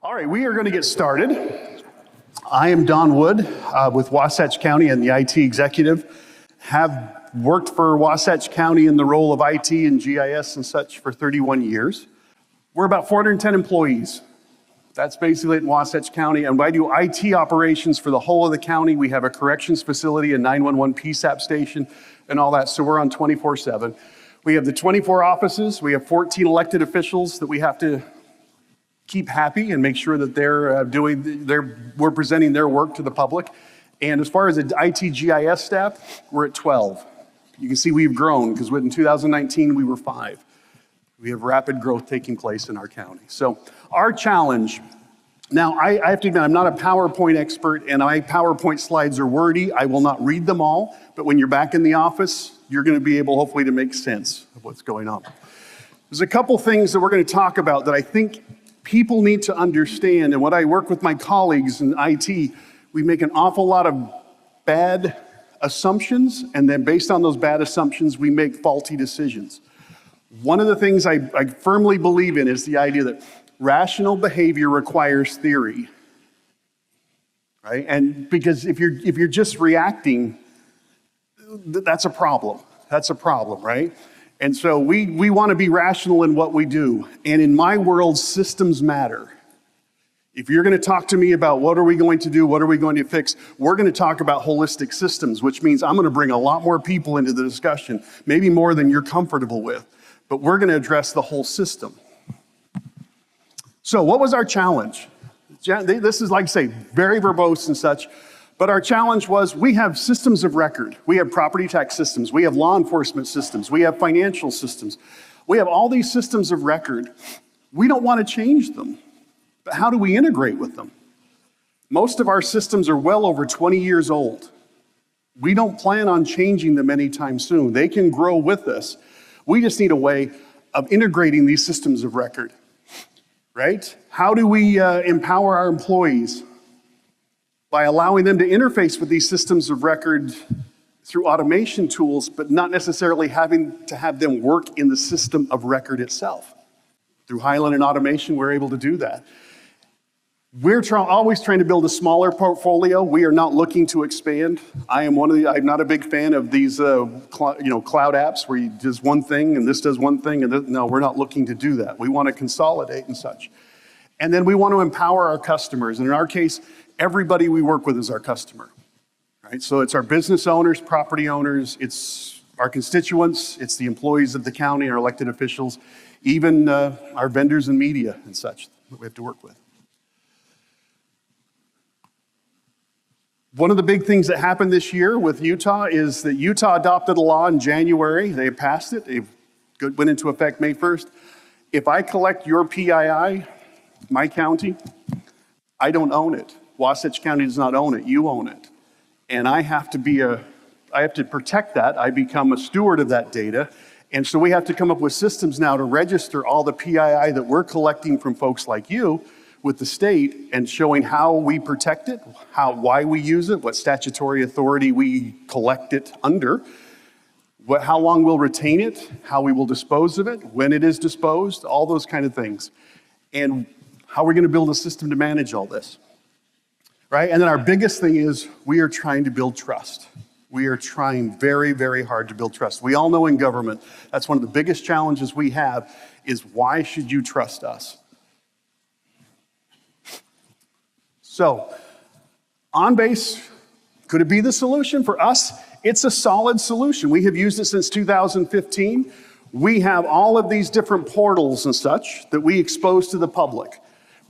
All right, we are going to get started. I am Don Wood with Wasatch County and the IT executive. Have worked for Wasatch County in the role of IT and GIS and such for 31 years. We're about 410 employees. That's basically it in Wasatch County. And I do IT operations for the whole of the county. We have a corrections facility, a 911 PSAP station, and all that. So we're on 24/7. We have the 24 offices. We have 14 elected officials that we have to keep happy and make sure that we're presenting their work to the public. And as far as the IT GIS staff, we're at 12. You can see we've grown because in 2019 we were 5. We have rapid growth taking place in our county. So our challenge, now I have to admit I'm not a PowerPoint expert and my PowerPoint slides are wordy. I will not read them all, but when you're back in the office, you're going to be able hopefully to make sense of what's going on. There's a couple things that we're going to talk about that I think people need to understand, and when I work with my colleagues in IT, we make an awful lot of bad assumptions, and then based on those bad assumptions, we make faulty decisions. One of the things I firmly believe in is the idea that rational behavior requires theory, right? And because if you're just reacting, that's a problem. That's a problem, right? And so we want to be rational in what we do. And in my world, systems matter. If you're going to talk to me about what are we going to do, what are we going to fix, we're going to talk about holistic systems, which means I'm going to bring a lot more people into the discussion, maybe more than you're comfortable with. But we're going to address the whole system. So what was our challenge? This is, like I say, very verbose and such. But our challenge was we have systems of record. We have property tax systems. We have law enforcement systems. We have financial systems. We have all these systems of record. We don't want to change them. But how do we integrate with them? Most of our systems are well over 20 years old. We don't plan on changing them anytime soon. They can grow with us. We just need a way of integrating these systems of record, right? How do we empower our employees? By allowing them to interface with these systems of record through automation tools, but not necessarily having to have them work in the system of record itself. Through Highland and automation, we're able to do that. We're always trying to build a smaller portfolio. We are not looking to expand. I'm not a big fan of these cloud apps where you does one thing and this does one thing. No, we're not looking to do that. We want to consolidate and such. And then we want to empower our customers. And in our case, everybody we work with is our customer, right? So it's our business owners, property owners, it's our constituents, it's the employees of the county, our elected officials, even our vendors and media and such that we have to work with. One of the big things that happened this year with Utah is that Utah adopted a law in January. They passed it. It went into effect May 1st. If I collect your PII, my county, I don't own it. Wasatch County does not own it, you own it. And I have to protect that. I become a steward of that data. And so we have to come up with systems now to register all the PII that we're collecting from folks like you with the state and showing how we protect it, why we use it, what statutory authority we collect it under, how long we'll retain it, how we will dispose of it, when it is disposed, all those kind of things. And how we're going to build a system to manage all this. Right? And then our biggest thing is we are trying to build trust. We are trying very, very hard to build trust. We all know in government, that's one of the biggest challenges we have is why should you trust us? So, OnBase, could it be the solution? For us, it's a solid solution. We have used it since 2015. We have all of these different portals and such that we expose to the public.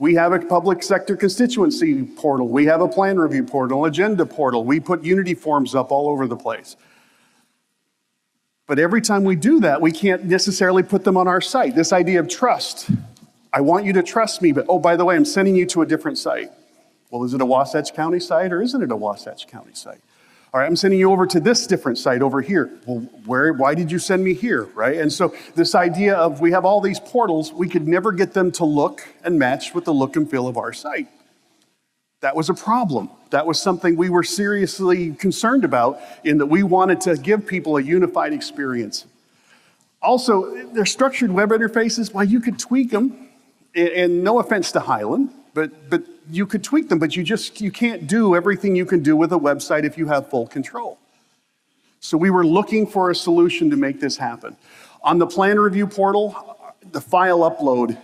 We have a public sector constituency portal. We have a plan review portal, agenda portal. We put Unity forms up all over the place. But every time we do that, we can't necessarily put them on our site. This idea of trust. I want you to trust me, but oh, by the way, I'm sending you to a different site. Well, is it a Wasatch County site or isn't it a Wasatch County site? All right, I'm sending you over to this different site over here. Well, why did you send me here, right? And so this idea of we have all these portals, we could never get them to look and match with the look and feel of our site. That was a problem. That was something we were seriously concerned about in that we wanted to give people a unified experience. Also, they're structured web interfaces. Well, you could tweak them, and no offense to Highland, But you could tweak them, but you can't do everything you can do with a website if you have full control. So we were looking for a solution to make this happen. On the plan review portal, the file upload,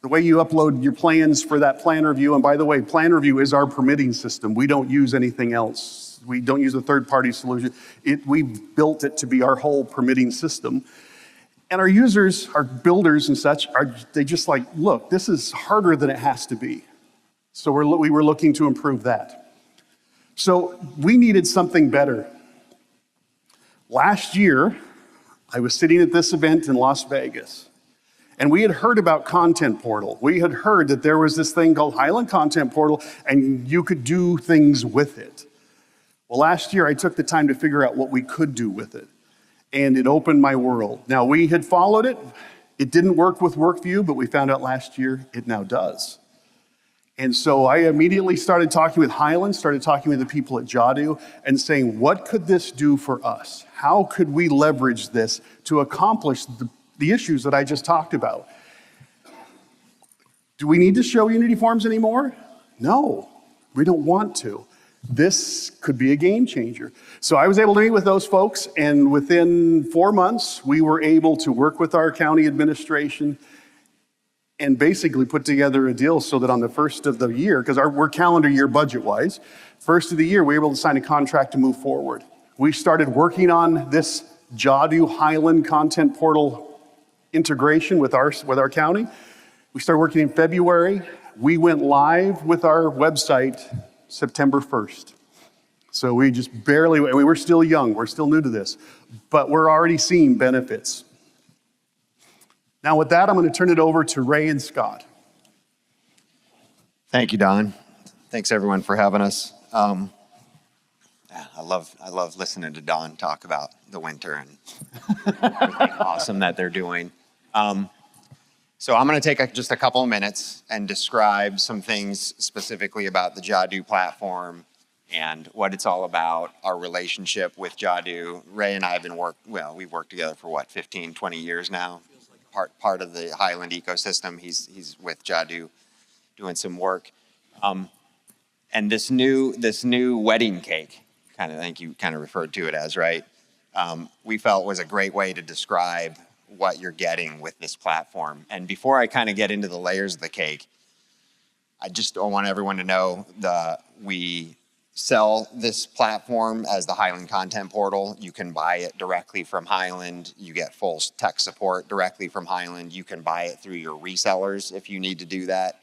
the way you upload your plans for that plan review, and by the way, plan review is our permitting system. We don't use anything else. We don't use a third-party solution. We've built it to be our whole permitting system. And our users, our builders and such, they just like, look, this is harder than it has to be. So we were looking to improve that. So we needed something better. Last year, I was sitting at this event in Las Vegas, and we had heard about Content Portal. We had heard that there was this thing called Highland Content Portal, and you could do things with it. Well, last year, I took the time to figure out what we could do with it, and it opened my world. Now, we had followed it. It didn't work with WorkView, but we found out last year it now does. And so I immediately started talking with Highland, started talking with the people at Jadu, and saying, what could this do for us? How could we leverage this to accomplish the issues that I just talked about? Do we need to show Unity Forms anymore? No, we don't want to. This could be a game changer. So I was able to meet with those folks, and within 4 months, we were able to work with our county administration and basically put together a deal so that on the first of the year, because we're calendar year budget-wise, first of the year, we were able to sign a contract to move forward. We started working on this Jadu Highland Content Portal integration with our county. We started working in February. We went live with our website September 1st. So we just barely, we were still young, we're still new to this, but we're already seeing benefits. Now with that, I'm going to turn it over to Ray and Scott. Thank you, Don. Thanks everyone for having us. I love listening to Don talk about the winter and everything awesome that they're doing. So I'm going to take just a couple of minutes and describe some things specifically about the Jadu platform and what it's all about, our relationship with Jadu. Ray and I have we've worked together for 15, 20 years now. Part of the Highland ecosystem. He's with Jadu doing some work. And this new wedding cake, I think you kind of referred to it as, right? We felt was a great way to describe what you're getting with this platform. And before I kind of get into the layers of the cake, I just want everyone to know we sell this platform as the Highland Content Portal. You can buy it directly from Highland. You get full tech support directly from Highland. You can buy it through your resellers if you need to do that.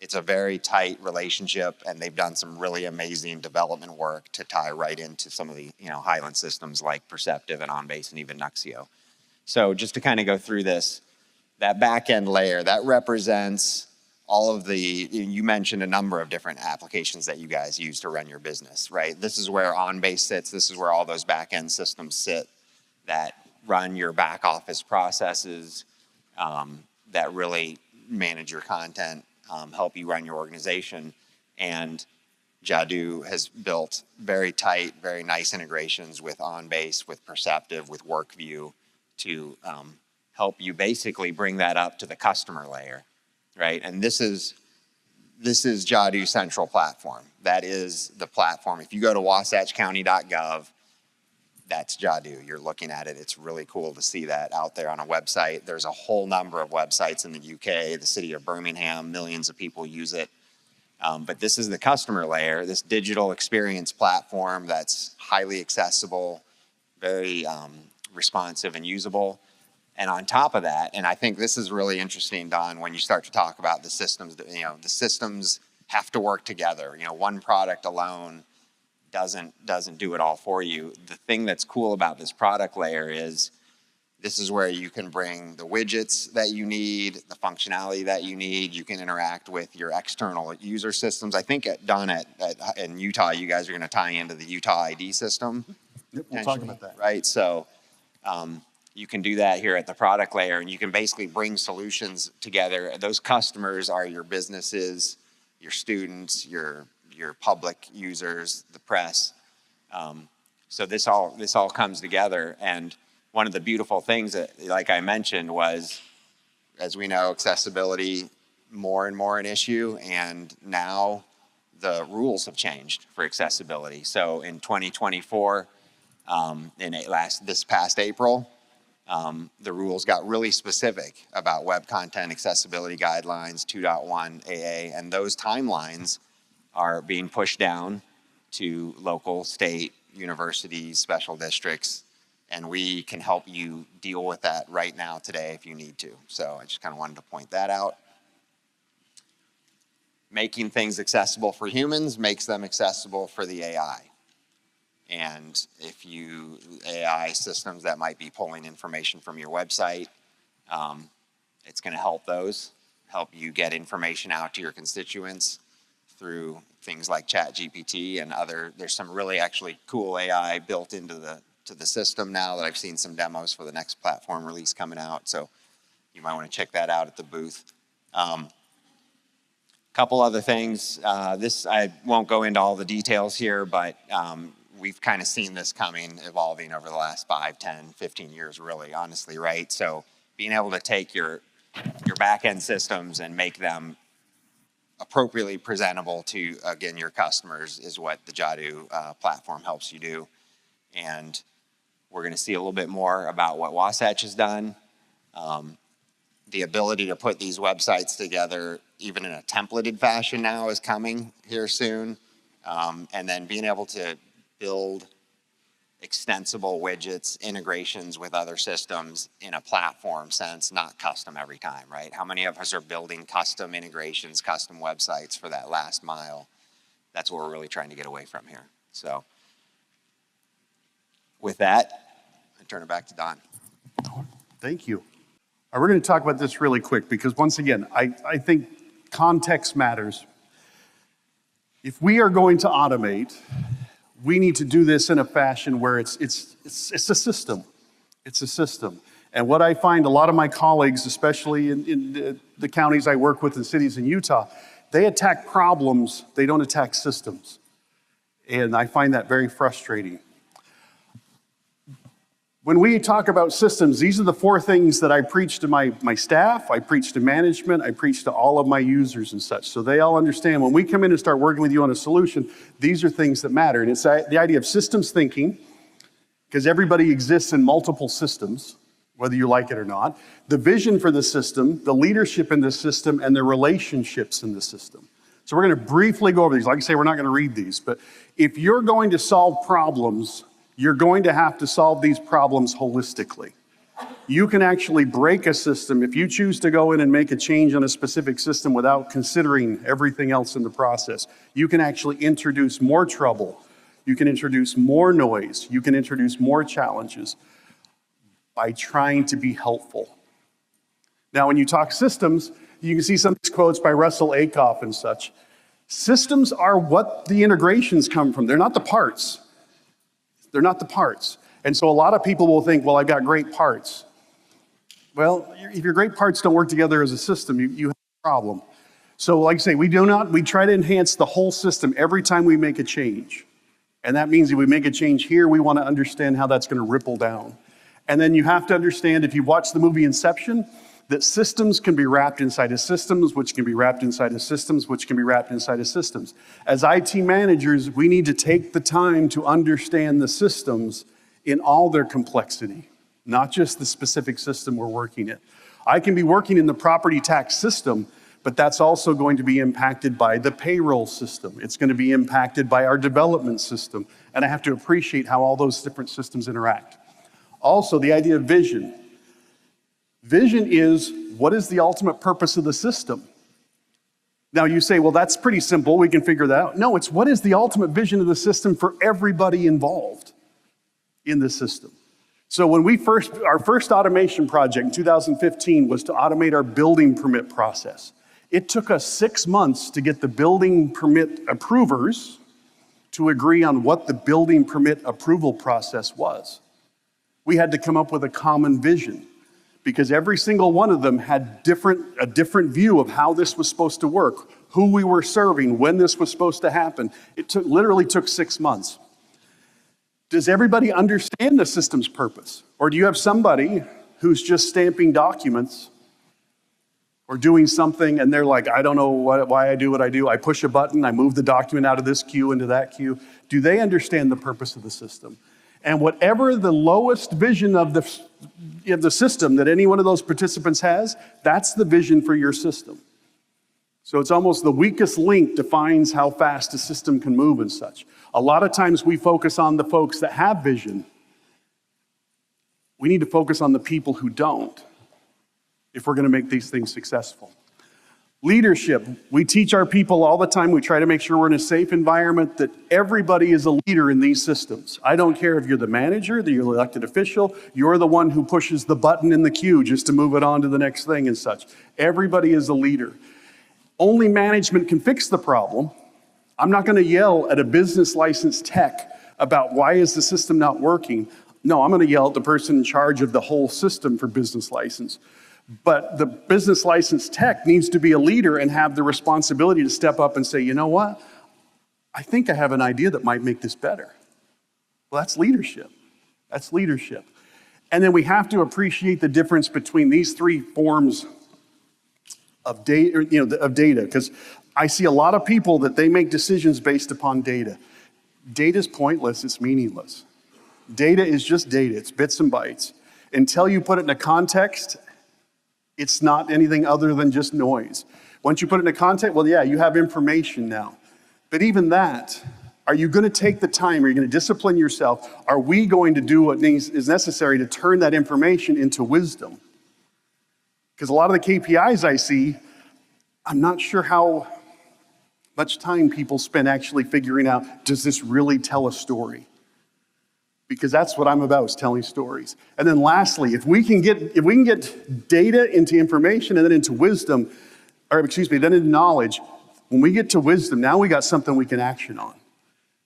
It's a very tight relationship, and they've done some really amazing development work to tie right into some of the Highland systems like Perceptive and OnBase and even Nuxio. So just to kind of go through this, that back-end layer, that represents all of you mentioned a number of different applications that you guys use to run your business, right? This is where OnBase sits. This is where all those back-end systems sit that run your back office processes, that really manage your content, help you run your organization. And Jadu has built very tight, very nice integrations with OnBase, with Perceptive, with WorkView to help you basically bring that up to the customer layer. Right, and this is Jadu Central Platform. That is the platform. If you go to wasatchcounty.gov, that's Jadu. You're looking at it. It's really cool to see that out there on a website. There's a whole number of websites in the UK, the city of Birmingham, millions of people use it. But this is the customer layer, this digital experience platform that's highly accessible, very responsive and usable. And on top of that, and I think this is really interesting, Don, when you start to talk about the systems, the systems have to work together. One product alone doesn't do it all for you. The thing that's cool about this product layer is this is where you can bring the widgets that you need, the functionality that you need. You can interact with your external user systems. I think Don, in Utah, you guys are going to tie into the Utah ID system. Yep, we'll talk about that. Right, so you can do that here at the product layer, and you can basically bring solutions together. Those customers are your businesses, your students, your public users, the press. So this all comes together. And one of the beautiful things that, like I mentioned, was, as we know, accessibility more and more an issue, and now the rules have changed for accessibility. So in 2024, this past April, the rules got really specific about web content accessibility guidelines 2.1 AA, and those timelines are being pushed down to local, state, universities, special districts, and we can help you deal with that right now today if you need to. So I just kind of wanted to point that out. Making things accessible for humans makes them accessible for the AI. And if you, AI systems that might be pulling information from your website, it's going to help you get information out to your constituents through things like ChatGPT and there's some really actually cool AI built into the system now that I've seen some demos for the next platform release coming out. So you might want to check that out at the booth. Couple other things. I won't go into all the details here, but we've kind of seen this evolving over the last 5, 10, 15 years, really, honestly, right? So being able to take your back-end systems and make them appropriately presentable to, again, your customers is what the Jadu platform helps you do. And we're going to see a little bit more about what Wasatch has done. The ability to put these websites together, even in a templated fashion now, is coming here soon. And then being able to build extensible widgets, integrations with other systems in a platform sense, not custom every time, right? How many of us are building custom integrations, custom websites for that last mile? That's what we're really trying to get away from here. So with that, I turn it back to Don. Thank you. We're going to talk about this really quick because once again, I think context matters. If we are going to automate, we need to do this in a fashion where it's a system. It's a system. And what I find a lot of my colleagues, especially in the counties I work with and cities in Utah, they attack problems, they don't attack systems. And I find that very frustrating. When we talk about systems, these are the 4 things that I preach to my staff, I preach to management, I preach to all of my users and such. So they all understand when we come in and start working with you on a solution, these are things that matter. And it's the idea of systems thinking, because everybody exists in multiple systems, whether you like it or not. The vision for the system, the leadership in the system, and the relationships in the system. So we're going to briefly go over these. Like I say, we're not going to read these, but if you're going to solve problems, you're going to have to solve these problems holistically. You can actually break a system if you choose to go in and make a change on a specific system without considering everything else in the process. You can actually introduce more trouble. You can introduce more noise. You can introduce more challenges by trying to be helpful. Now, when you talk systems, you can see some of these quotes by Russell Akoff and such. Systems are what the integrations come from. They're not the parts. They're not the parts. And so a lot of people will think, well, I've got great parts. Well, if your great parts don't work together as a system, you have a problem. So like I say, we try to enhance the whole system every time we make a change. And that means if we make a change here, we want to understand how that's going to ripple down. And then you have to understand, if you've watched the movie Inception, that systems can be wrapped inside of systems, which can be wrapped inside of systems, which can be wrapped inside of systems. As IT managers, we need to take the time to understand the systems in all their complexity, not just the specific system we're working in. I can be working in the property tax system, but that's also going to be impacted by the payroll system. It's going to be impacted by our development system, and I have to appreciate how all those different systems interact. Also, the idea of vision. Vision is, what is the ultimate purpose of the system? Now you say, well, that's pretty simple, we can figure that out. No, it's what is the ultimate vision of the system for everybody involved in the system. So when our first automation project in 2015 was to automate our building permit process. It took us 6 months to get the building permit approvers to agree on what the building permit approval process was. We had to come up with a common vision, because every single one of them had a different view of how this was supposed to work, who we were serving, when this was supposed to happen. It literally took 6 months. Does everybody understand the system's purpose? Or do you have somebody who's just stamping documents or doing something and they're like, I don't know why I do what I do. I push a button, I move the document out of this queue into that queue. Do they understand the purpose of the system? And whatever the lowest vision of the system that any one of those participants has, that's the vision for your system. So it's almost the weakest link defines how fast a system can move and such. A lot of times we focus on the folks that have vision. We need to focus on the people who don't if we're going to make these things successful. Leadership. We teach our people all the time. We try to make sure we're in a safe environment that everybody is a leader in these systems. I don't care if you're the manager, the elected official, you're the one who pushes the button in the queue just to move it on to the next thing and such. Everybody is a leader. Only management can fix the problem. I'm not going to yell at a business license tech about why is the system not working. No, I'm going to yell at the person in charge of the whole system for business license. But the business license tech needs to be a leader and have the responsibility to step up and say, you know what? I think I have an idea that might make this better. Well, that's leadership. That's leadership. And then we have to appreciate the difference between these three forms of data, because I see a lot of people that they make decisions based upon data. Data is pointless, it's meaningless. Data is just data, it's bits and bytes. Until you put it in a context, it's not anything other than just noise. Once you put it in a context, well, yeah, you have information now. But even that, are you going to take the time? Are you going to discipline yourself? Are we going to do what is necessary to turn that information into wisdom? Because a lot of the KPIs I see, I'm not sure how much time people spend actually figuring out, does this really tell a story? Because that's what I'm about, is telling stories. And then lastly, if we can get data into information and then into wisdom, then into knowledge, when we get to wisdom, now we got something we can action on.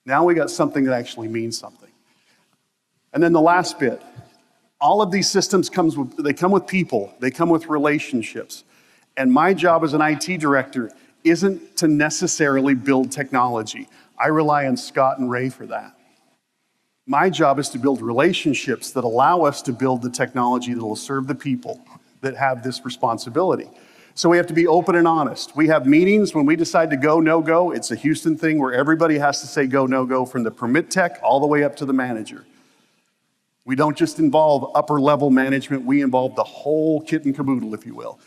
Now we got something that actually means something. And then the last bit, all of these systems come with people, they come with relationships. And my job as an IT director isn't to necessarily build technology. I rely on Scott and Ray for that. My job is to build relationships that allow us to build the technology that will serve the people that have this responsibility. So we have to be open and honest. We have meetings when we decide to go, no go. It's a Houston thing where everybody has to say go, no go, from the permit tech all the way up to the manager. We don't just involve upper level management, we involve the whole kit and caboodle, if you will.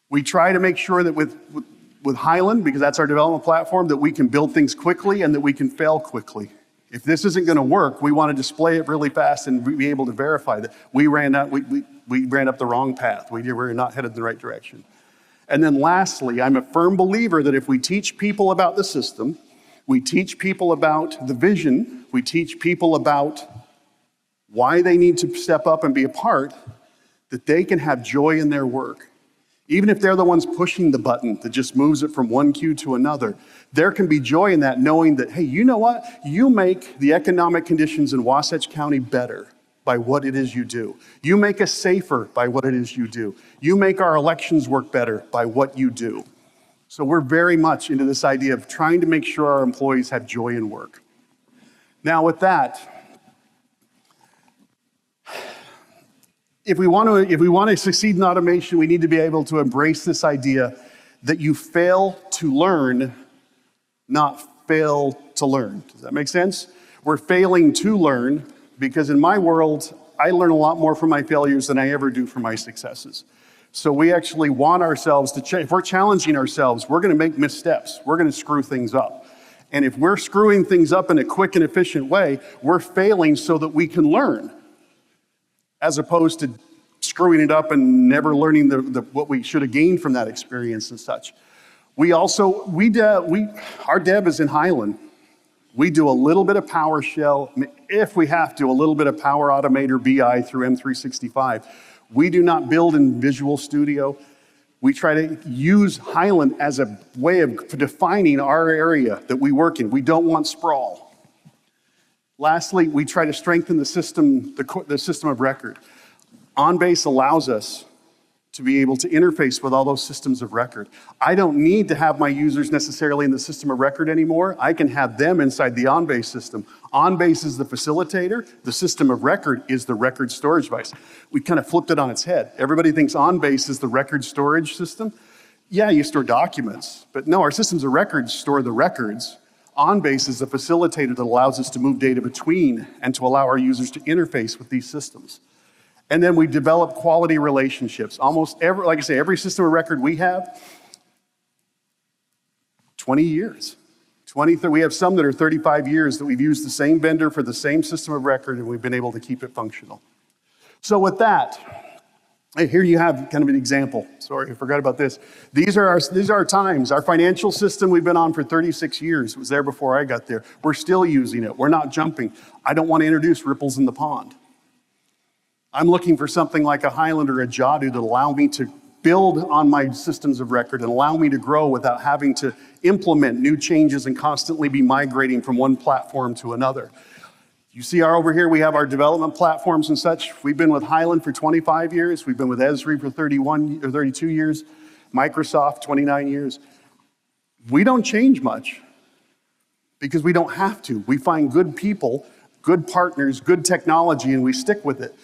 We try to make sure that with Hyland, because that's our development platform, that we can build things quickly and that we can fail quickly. If this isn't going to work, we want to display it really fast and be able to verify that we ran up the wrong path. We're not headed in the right direction. And then lastly, I'm a firm believer that if we teach people about the system, we teach people about the vision, we teach people about why they need to step up and be a part, that they can have joy in their work. Even if they're the ones pushing the button that just moves it from one queue to another, there can be joy in that, knowing that, hey, you know what? You make the economic conditions in Wasatch County better by what it is you do. You make us safer by what it is you do. You make our elections work better by what you do. So we're very much into this idea of trying to make sure our employees have joy in work. Now with that, if we want to succeed in automation, we need to be able to embrace this idea that you fail to learn, not fail to learn. Does that make sense? We're failing to learn because in my world, I learn a lot more from my failures than I ever do from my successes. So we actually want ourselves to, if we're challenging ourselves, we're going to make missteps. We're going to screw things up. And if we're screwing things up in a quick and efficient way, we're failing so that we can learn, as opposed to screwing it up and never learning what we should have gained from that experience and such. Our dev is in Hyland. We do a little bit of PowerShell, if we have to, a little bit of Power Automate or BI through M365. We do not build in Visual Studio. We try to use Hyland as a way of defining our area that we work in. We don't want sprawl. Lastly, we try to strengthen the system of record. OnBase allows us to be able to interface with all those systems of record. I don't need to have my users necessarily in the system of record anymore. I can have them inside the OnBase system. OnBase is the facilitator. The system of record is the record storage device. We kind of flipped it on its head. Everybody thinks OnBase is the record storage system. Yeah, you store documents, but no, our systems of record store the records. OnBase is the facilitator that allows us to move data between and to allow our users to interface with these systems. And then we develop quality relationships. Almost every, like I say, every system of record we have, 20 years. We have some that are 35 years that we've used the same vendor for the same system of record, and we've been able to keep it functional. So with that, here you have kind of an example. Sorry, I forgot about this. These are our times. Our financial system we've been on for 36 years. It was there before I got there. We're still using it. We're not jumping. I don't want to introduce ripples in the pond. I'm looking for something like a Hyland or a Jadu that allow me to build on my systems of record and allow me to grow without having to implement new changes and constantly be migrating from one platform to another. You see over here, we have our development platforms and such. We've been with Hyland for 25 years. We've been with Esri for 31 or 32 years. Microsoft, 29 years. We don't change much because we don't have to. We find good people, good partners, good technology, and we stick with it.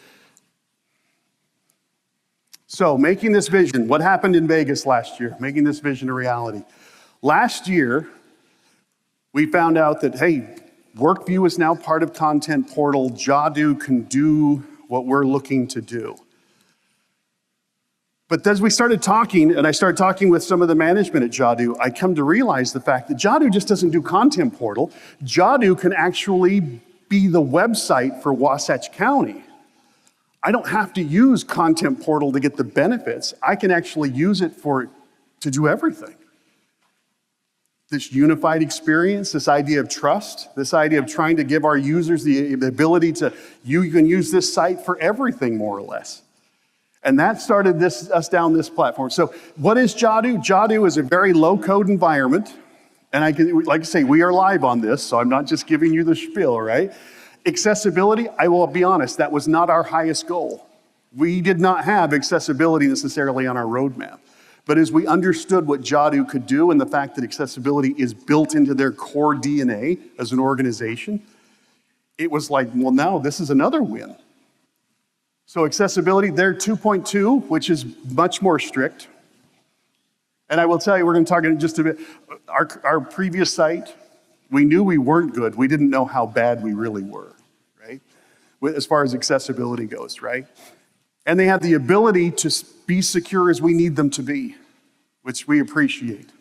So making this vision, what happened in Vegas last year? Making this vision a reality. Last year, we found out that, hey, WorkView is now part of Content Portal. Jadu can do what we're looking to do. But as we started talking, and I started talking with some of the management at Jadu, I come to realize the fact that Jadu just doesn't do Content Portal. Jadu can actually be the website for Wasatch County. I don't have to use Content Portal to get the benefits. I can actually use it to do everything. This unified experience, this idea of trust, this idea of trying to give our users the ability to, you can use this site for everything, more or less. And that started us down this platform. So what is Jadu? Jadu is a very low-code environment. And like I say, we are live on this, so I'm not just giving you the spiel, right? Accessibility, I will be honest, that was not our highest goal. We did not have accessibility necessarily on our roadmap. But as we understood what Jadu could do and the fact that accessibility is built into their core DNA as an organization, it was like, well, now this is another win. So accessibility, they're 2.2, which is much more strict. And I will tell you, we're going to talk in just a bit. Our previous site, we knew we weren't good. We didn't know how bad we really were, right? As far as accessibility goes, right? And they have the ability to be secure as we need them to be, which we appreciate.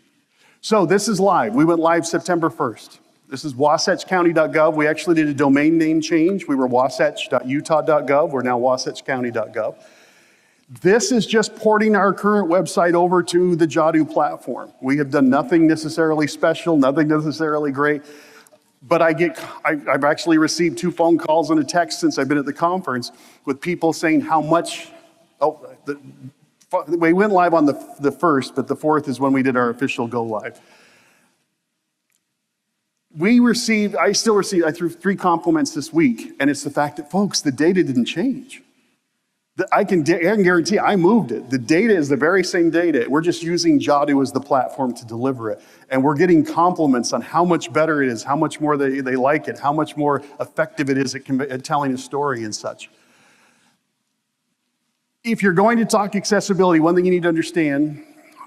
So this is live. We went live September 1st. This is wasatchcounty.gov. We actually did a domain name change. We were wasatch.utah.gov. We're now wasatchcounty.gov. This is just porting our current website over to the Jadu platform. We have done nothing necessarily special, nothing necessarily great. But I've actually received 2 phone calls and a text since I've been at the conference with people saying how much, we went live on the 1st, but the 4th is when we did our official go live. I threw 3 compliments this week, and it's the fact that, folks, the data didn't change. I can guarantee I moved it. The data is the very same data. We're just using Jadu as the platform to deliver it. And we're getting compliments on how much better it is, how much more they like it, how much more effective it is at telling a story and such. If you're going to talk accessibility, one thing you need to understand,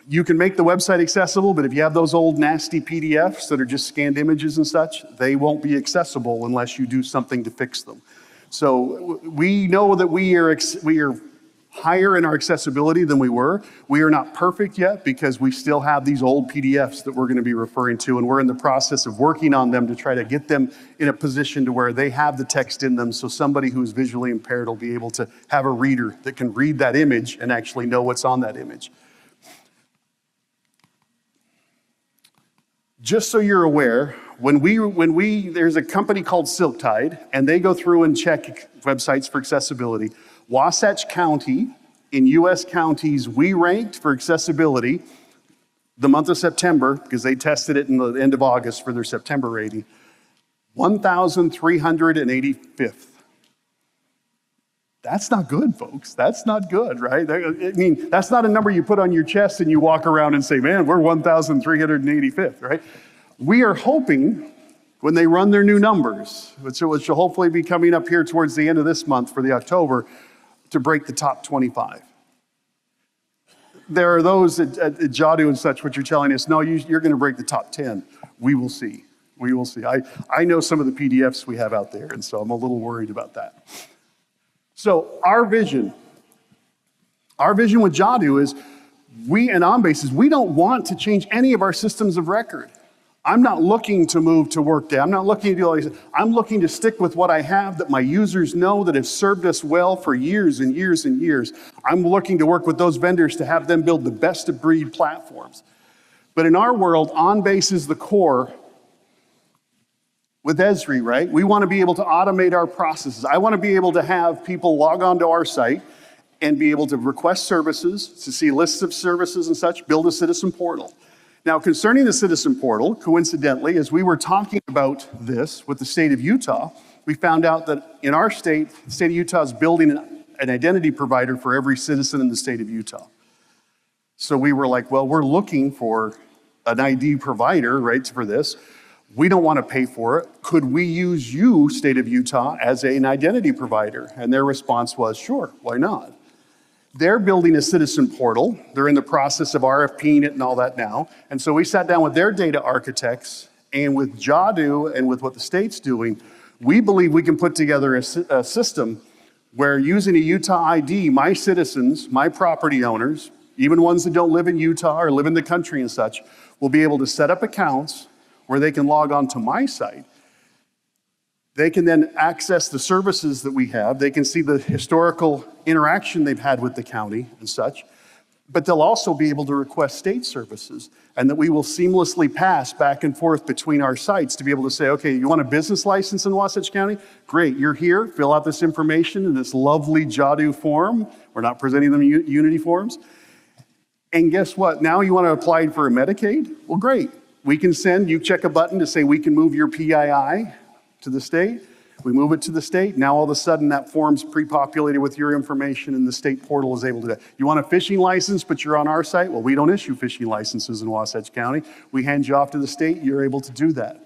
you can make the website accessible, but if you have those old nasty PDFs that are just scanned images and such, they won't be accessible unless you do something to fix them. So we know that we are higher in our accessibility than we were. We are not perfect yet because we still have these old PDFs that we're going to be referring to, and we're in the process of working on them to try to get them in a position to where they have the text in them so somebody who's visually impaired will be able to have a reader that can read that image and actually know what's on that image. Just so you're aware, there's a company called Silktide, and they go through and check websites for accessibility. Wasatch County, in US counties, we ranked for accessibility the month of September, because they tested it in the end of August for their September rating, 1,385th. That's not good, folks. That's not good, right? I mean, that's not a number you put on your chest and you walk around and say, man, we're 1,385th, right? We are hoping when they run their new numbers, which will hopefully be coming up here towards the end of this month for the October, to break the top 25. There are those at Jadu and such, which are telling us, no, you're going to break the top 10. We will see. We will see. I know some of the PDFs we have out there, and so I'm a little worried about that. So our vision with Jadu is and OnBase is we don't want to change any of our systems of record. I'm not looking to move to Workday. I'm not looking to do all these. I'm looking to stick with what I have that my users know that have served us well for years and years and years. I'm looking to work with those vendors to have them build the best of breed platforms. But in our world, OnBase is the core with Esri, right? We want to be able to automate our processes. I want to be able to have people log onto our site and be able to request services, to see lists of services and such, build a citizen portal. Now, concerning the citizen portal, coincidentally, as we were talking about this with the state of Utah, we found out that in our state, the state of Utah is building an identity provider for every citizen in the state of Utah. So we were like, well, we're looking for an ID provider, right, for this. We don't want to pay for it. Could we use you, state of Utah, as an identity provider? And their response was, sure, why not? They're building a citizen portal. They're in the process of RFPing it and all that now. And so we sat down with their data architects, and with Jadu and with what the state's doing, we believe we can put together a system where using a Utah ID, my citizens, my property owners, even ones that don't live in Utah or live in the country and such, will be able to set up accounts where they can log on to my site. They can then access the services that we have. They can see the historical interaction they've had with the county and such, but they'll also be able to request state services, and that we will seamlessly pass back and forth between our sites to be able to say, okay, you want a business license in Wasatch County? Great, you're here, fill out this information in this lovely Jadu form. We're not presenting them Unity forms. And guess what? Now you want to apply for a Medicaid? Well, great. We can send, you check a button to say we can move your PII to the state. We move it to the state. Now all of a sudden that form's pre-populated with your information and the state portal is able to do that. You want a fishing license, but you're on our site? Well, we don't issue fishing licenses in Wasatch County. We hand you off to the state. You're able to do that.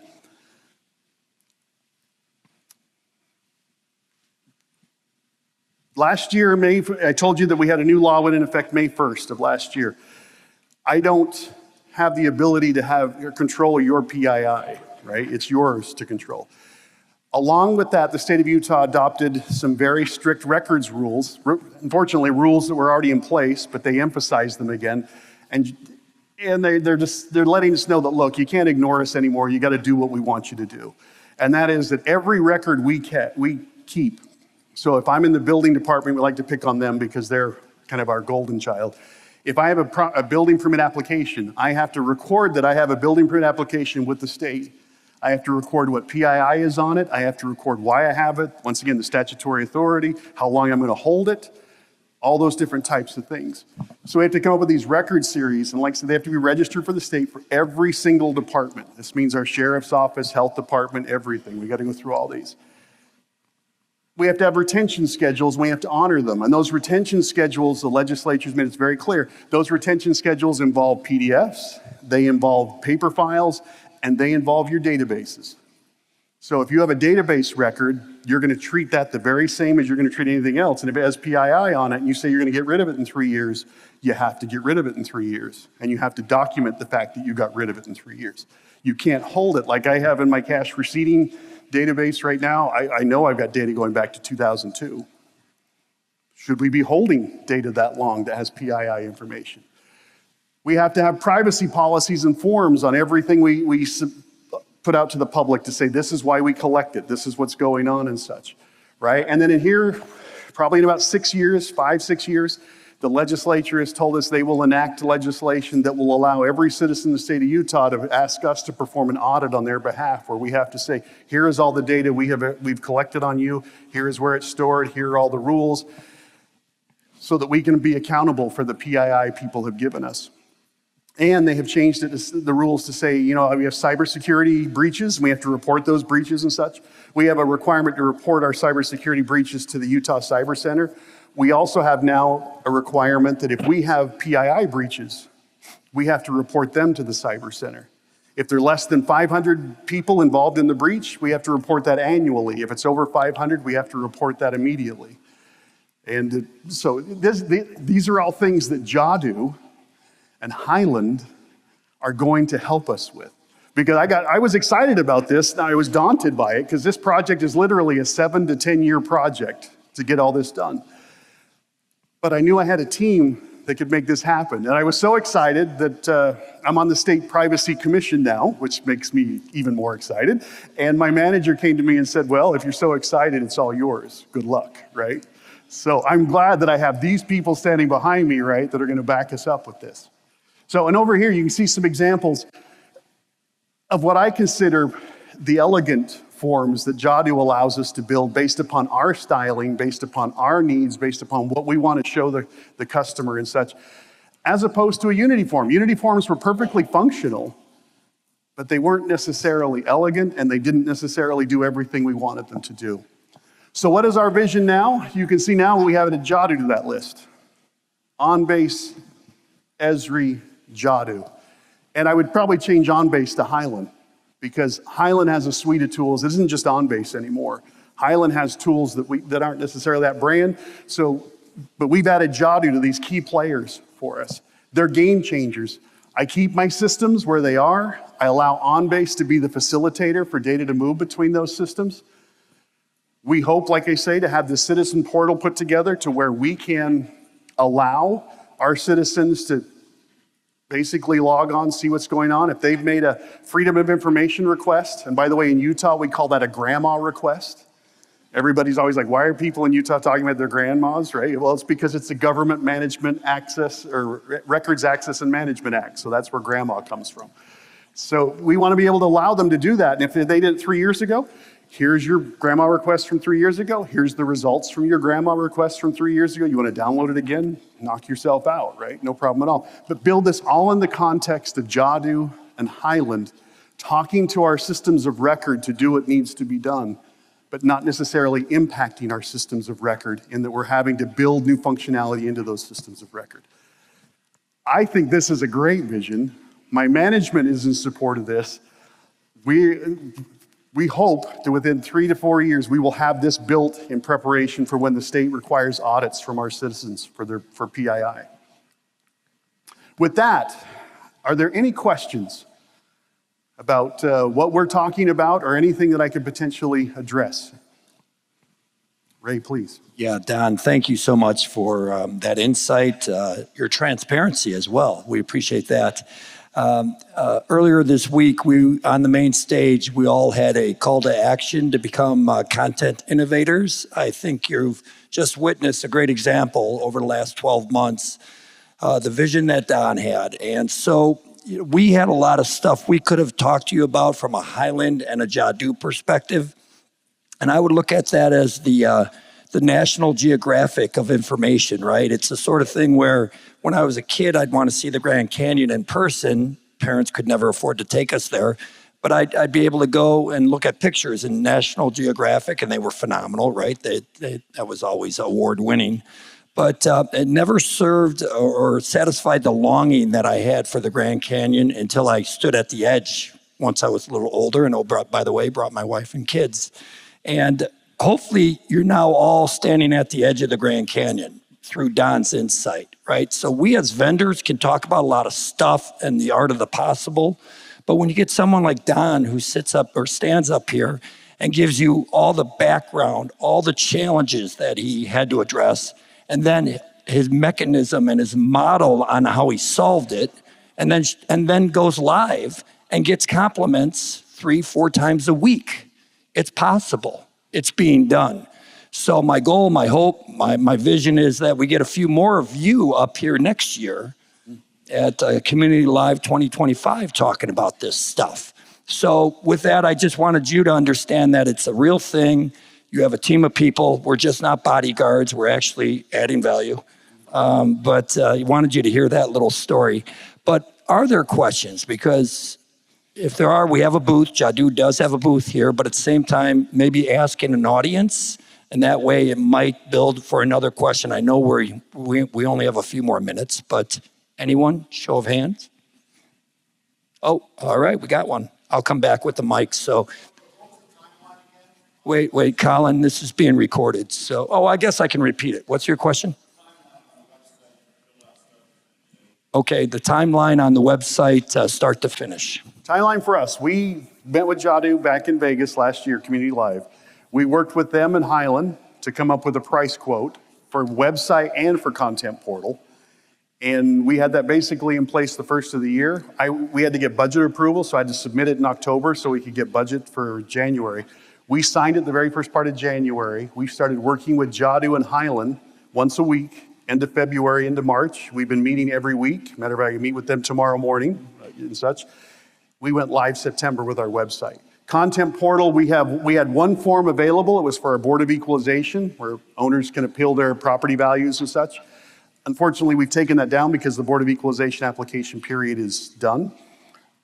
Last year, I told you that we had a new law went in effect May 1st of last year. I don't have the ability to have control your PII, right? It's yours to control. Along with that, the state of Utah adopted some very strict records rules, unfortunately rules that were already in place, but they emphasized them again. And they're letting us know that, look, you can't ignore us anymore. You got to do what we want you to do. And that is that every record we keep, so if I'm in the building department, we like to pick on them because they're kind of our golden child. If I have a building permit application, I have to record that I have a building permit application with the state. I have to record what PII is on it. I have to record why I have it. Once again, the statutory authority, how long I'm going to hold it, all those different types of things. So we have to come up with these record series, and like I said, they have to be registered for the state for every single department. This means our sheriff's office, health department, everything. We got to go through all these. We have to have retention schedules, and we have to honor them. And those retention schedules, the legislature's made it very clear, those retention schedules involve PDFs, they involve paper files, and they involve your databases. So if you have a database record, you're going to treat that the very same as you're going to treat anything else. And if it has PII on it and you say you're going to get rid of it in 3 years, you have to get rid of it in 3 years. And you have to document the fact that you got rid of it in 3 years. You can't hold it like I have in my cash receipting database right now. I know I've got data going back to 2002. Should we be holding data that long that has PII information? We have to have privacy policies and forms on everything we put out to the public to say this is why we collect it, this is what's going on and such, right? And then in here, probably in about 6 years, 5-6 years, the legislature has told us they will enact legislation that will allow every citizen in the state of Utah to ask us to perform an audit on their behalf, where we have to say, here is all the data we've collected on you, here is where it's stored, here are all the rules, so that we can be accountable for the PII people have given us. And they have changed the rules to say, we have cybersecurity breaches, and we have to report those breaches and such. We have a requirement to report our cybersecurity breaches to the Utah Cyber Center. We also have now a requirement that if we have PII breaches, we have to report them to the Cyber Center. If there are less than 500 people involved in the breach, we have to report that annually. If it's over 500, we have to report that immediately. And so these are all things that JADU and Highland are going to help us with. Because I was excited about this, and I was daunted by it, because this project is literally a 7 to 10 year project to get all this done. But I knew I had a team that could make this happen. And I was so excited that I'm on the State Privacy Commission now, which makes me even more excited. And my manager came to me and said, well, if you're so excited, it's all yours. Good luck, right? So I'm glad that I have these people standing behind me, right, that are going to back us up with this. So, and over here, you can see some examples of what I consider the elegant forms that JADU allows us to build based upon our styling, based upon our needs, based upon what we want to show the customer and such, as opposed to a Unity form. Unity forms were perfectly functional, but they weren't necessarily elegant, and they didn't necessarily do everything we wanted them to do. So what is our vision now? You can see now we have it at JADU to that list. OnBase, Esri, JADU. And I would probably change OnBase to Highland, because Highland has a suite of tools. It isn't just OnBase anymore. Highland has tools that aren't necessarily that brand. But we've added JADU to these key players for us. They're game changers. I keep my systems where they are. I allow OnBase to be the facilitator for data to move between those systems. We hope, like I say, to have the citizen portal put together to where we can allow our citizens to basically log on, see what's going on. If they've made a Freedom of Information request, and by the way, in Utah, we call that a grandma request. Everybody's always like, why are people in Utah talking about their grandmas, right? Well, it's because it's the Government Management Access, or Records Access and Management Act, so that's where grandma comes from. So we want to be able to allow them to do that, and if they did it 3 years ago, here's your grandma request from 3 years ago. Here's the results from your grandma request from 3 years ago. You want to download it again? Knock yourself out, right? No problem at all. But build this all in the context of JADU and Highland, talking to our systems of record to do what needs to be done, but not necessarily impacting our systems of record in that we're having to build new functionality into those systems of record. I think this is a great vision. My management is in support of this. We hope that within 3 to 4 years, we will have this built in preparation for when the state requires audits from our citizens for PII. With that, are there any questions about what we're talking about or anything that I could potentially address? Ray, please. Yeah, Don, thank you so much for that insight, your transparency as well. We appreciate that. Earlier this week, on the main stage, we all had a call to action to become content innovators. I think you've just witnessed a great example over the last 12 months, the vision that Don had. And so we had a lot of stuff we could have talked to you about from a Highland and a JADU perspective. And I would look at that as the National Geographic of information, right? It's the sort of thing where when I was a kid, I'd want to see the Grand Canyon in person. Parents could never afford to take us there, but I'd be able to go and look at pictures in National Geographic, and they were phenomenal, right? That was always award-winning. But it never served or satisfied the longing that I had for the Grand Canyon until I stood at the edge once I was a little older, and by the way, brought my wife and kids. And hopefully you're now all standing at the edge of the Grand Canyon through Don's insight, right? So we as vendors can talk about a lot of stuff and the art of the possible, but when you get someone like Don who sits up or stands up here and gives you all the background, all the challenges that he had to address, and then his mechanism and his model on how he solved it, and then goes live and gets compliments 3-4 times a week. It's possible. It's being done. So my goal, my hope, my vision is that we get a few more of you up here next year at Community Live 2025 talking about this stuff. So with that, I just wanted you to understand that it's a real thing. You have a team of people. We're just not bodyguards. We're actually adding value. But I wanted you to hear that little story. But are there questions? Because if there are, we have a booth. Jadu does have a booth here, but at the same time, maybe asking an audience, and that way it might build for another question. I know we only have a few more minutes, but anyone? Show of hands. Oh, all right, we got one. I'll come back with the mic. So, wait, Colin, this is being recorded. So, I guess I can repeat it. What's your question? Okay, the timeline on the website, start to finish. Timeline for us. We met with Jadu back in Vegas last year, Community Live. We worked with them and Highland to come up with a price quote for website and for content portal. And we had that basically in place the first of the year. We had to get budget approval, so I had to submit it in October so we could get budget for January. We signed it the very first part of January. We started working with Jadu and Highland once a week, end of February into March. We've been meeting every week. Matter of fact, I meet with them tomorrow morning and such. We went live September with our website. Content portal, we had one form available. It was for our Board of Equalization, where owners can appeal their property values and such. Unfortunately, we've taken that down because the Board of Equalization application period is done.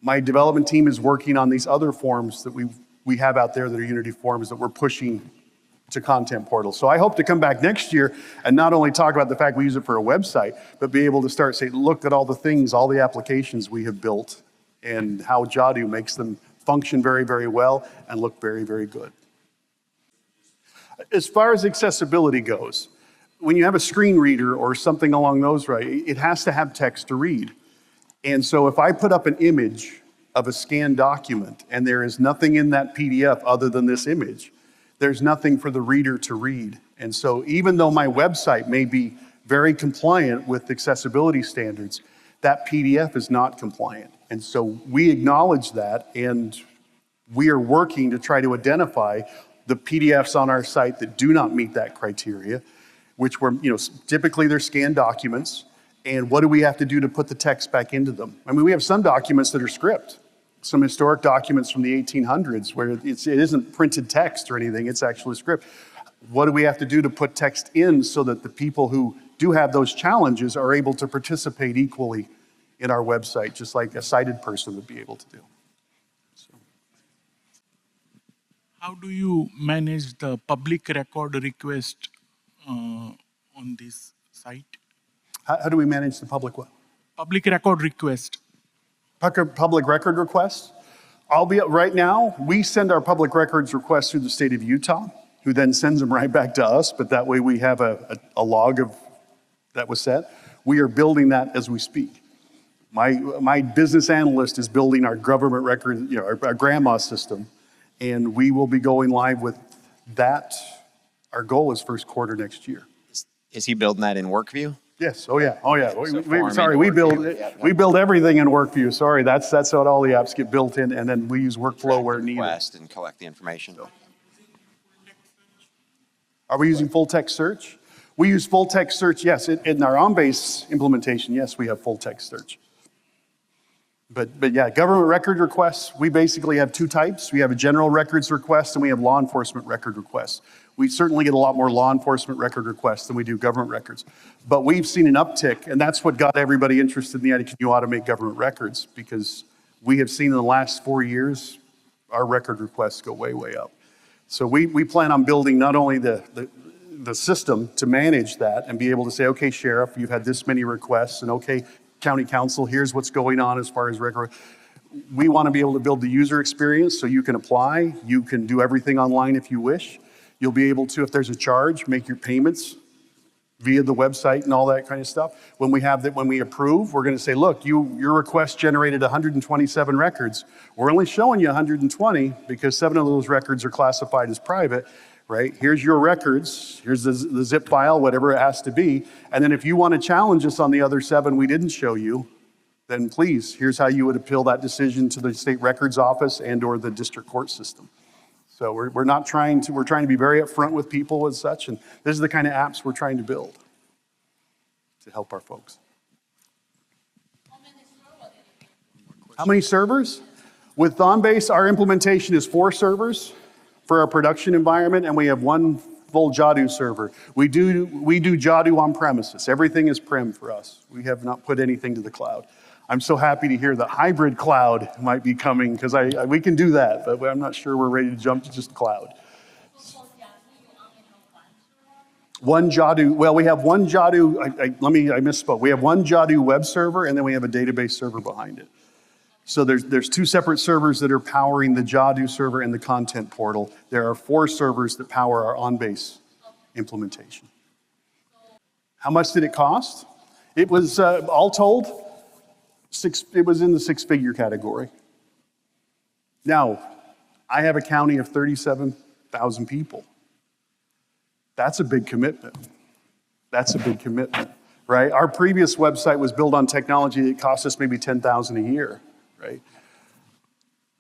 My development team is working on these other forms that we have out there that are Unity forms that we're pushing to content portal. So I hope to come back next year and not only talk about the fact we use it for a website, but be able to start saying, look at all the things, all the applications we have built and how Jadu makes them function very, very well and look very, very good. As far as accessibility goes, when you have a screen reader or something along those lines, it has to have text to read. And so if I put up an image of a scanned document and there is nothing in that PDF other than this image, there's nothing for the reader to read. And so even though my website may be very compliant with accessibility standards, that PDF is not compliant. And so we acknowledge that, and we are working to try to identify the PDFs on our site that do not meet that criteria, which were, typically they're scanned documents. And what do we have to do to put the text back into them? I mean, we have some documents that are script, some historic documents from the 1800s where it isn't printed text or anything, it's actually script. What do we have to do to put text in so that the people who do have those challenges are able to participate equally in our website, just like a sighted person would be able to do? So. How do you manage the public record request on this site? How do we manage the public what? Public record request. Public record requests? Right now, we send our public records requests through the state of Utah, who then sends them right back to us, but that way we have a log of that was set. We are building that as we speak. My business analyst is building our government record, our grandma system, and we will be going live with that. Our goal is first quarter next year. Is he building that in Workview? Yes. Oh yeah. So We build everything in Workview. Sorry, that's how all the apps get built in, and then we use workflow where needed. Request and collect the information. Are we using full text search? We use full text search. Yes, in our OnBase implementation. Yes, we have full text search. But yeah, government record requests, we basically have two types. We have a general records request and we have law enforcement record requests. We certainly get a lot more law enforcement record requests than we do government records. But we've seen an uptick, and that's what got everybody interested in the idea, can you automate government records? Because we have seen in the last 4 years, our record requests go way, way up. So we plan on building not only the system to manage that and be able to say, okay, Sheriff, you've had this many requests, and okay, County Council, here's what's going on as far as record. We want to be able to build the user experience so you can apply, you can do everything online if you wish. You'll be able to, if there's a charge, make your payments via the website and all that kind of stuff. When we approve, we're going to say, look, your request generated 127 records. We're only showing you 120 because 7 of those records are classified as private, right? Here's your records, here's the zip file, whatever it has to be. And then if you want to challenge us on the other 7 we didn't show you, then please, here's how you would appeal that decision to the state records office and or the district court system. So we're trying to be very upfront with people and such, and this is the kind of apps we're trying to build to help our folks. How many servers? With OnBase, our implementation is 4 servers for our production environment, and we have 1 full Jadu server. We do Jadu on premises. Everything is prem for us. We have not put anything to the cloud. I'm so happy to hear that hybrid cloud might be coming because we can do that, but I'm not sure we're ready to jump to just cloud. One Jadu, well, we have one Jadu, I misspoke. We have one Jadu web server and then we have a database server behind it. So there's two separate servers that are powering the Jadu server and the content portal. There are 4 servers that power our on-base implementation. How much did it cost? It was, all told, it was in the 6-figure category. Now, I have a county of 37,000 people. That's a big commitment. That's a big commitment, right? Our previous website was built on technology that cost us maybe $10,000 a year, right?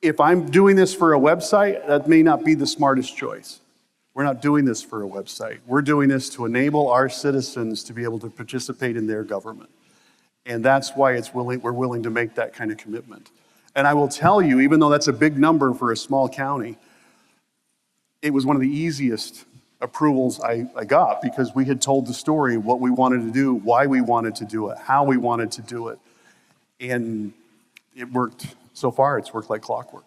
If I'm doing this for a website, that may not be the smartest choice. We're not doing this for a website. We're doing this to enable our citizens to be able to participate in their government. And that's why we're willing to make that kind of commitment. And I will tell you, even though that's a big number for a small county, it was one of the easiest approvals I got because we had told the story, what we wanted to do, why we wanted to do it, how we wanted to do it. And it worked. So far, it's worked like clockwork.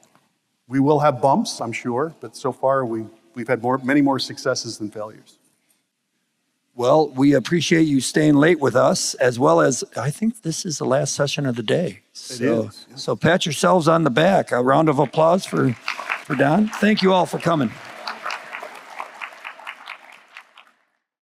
We will have bumps, I'm sure, but so far we've had many more successes than failures. Well, we appreciate you staying late with us, as well as I think this is the last session of the day. is. So pat yourselves on the back. A round of applause for Don. Thank you all for coming.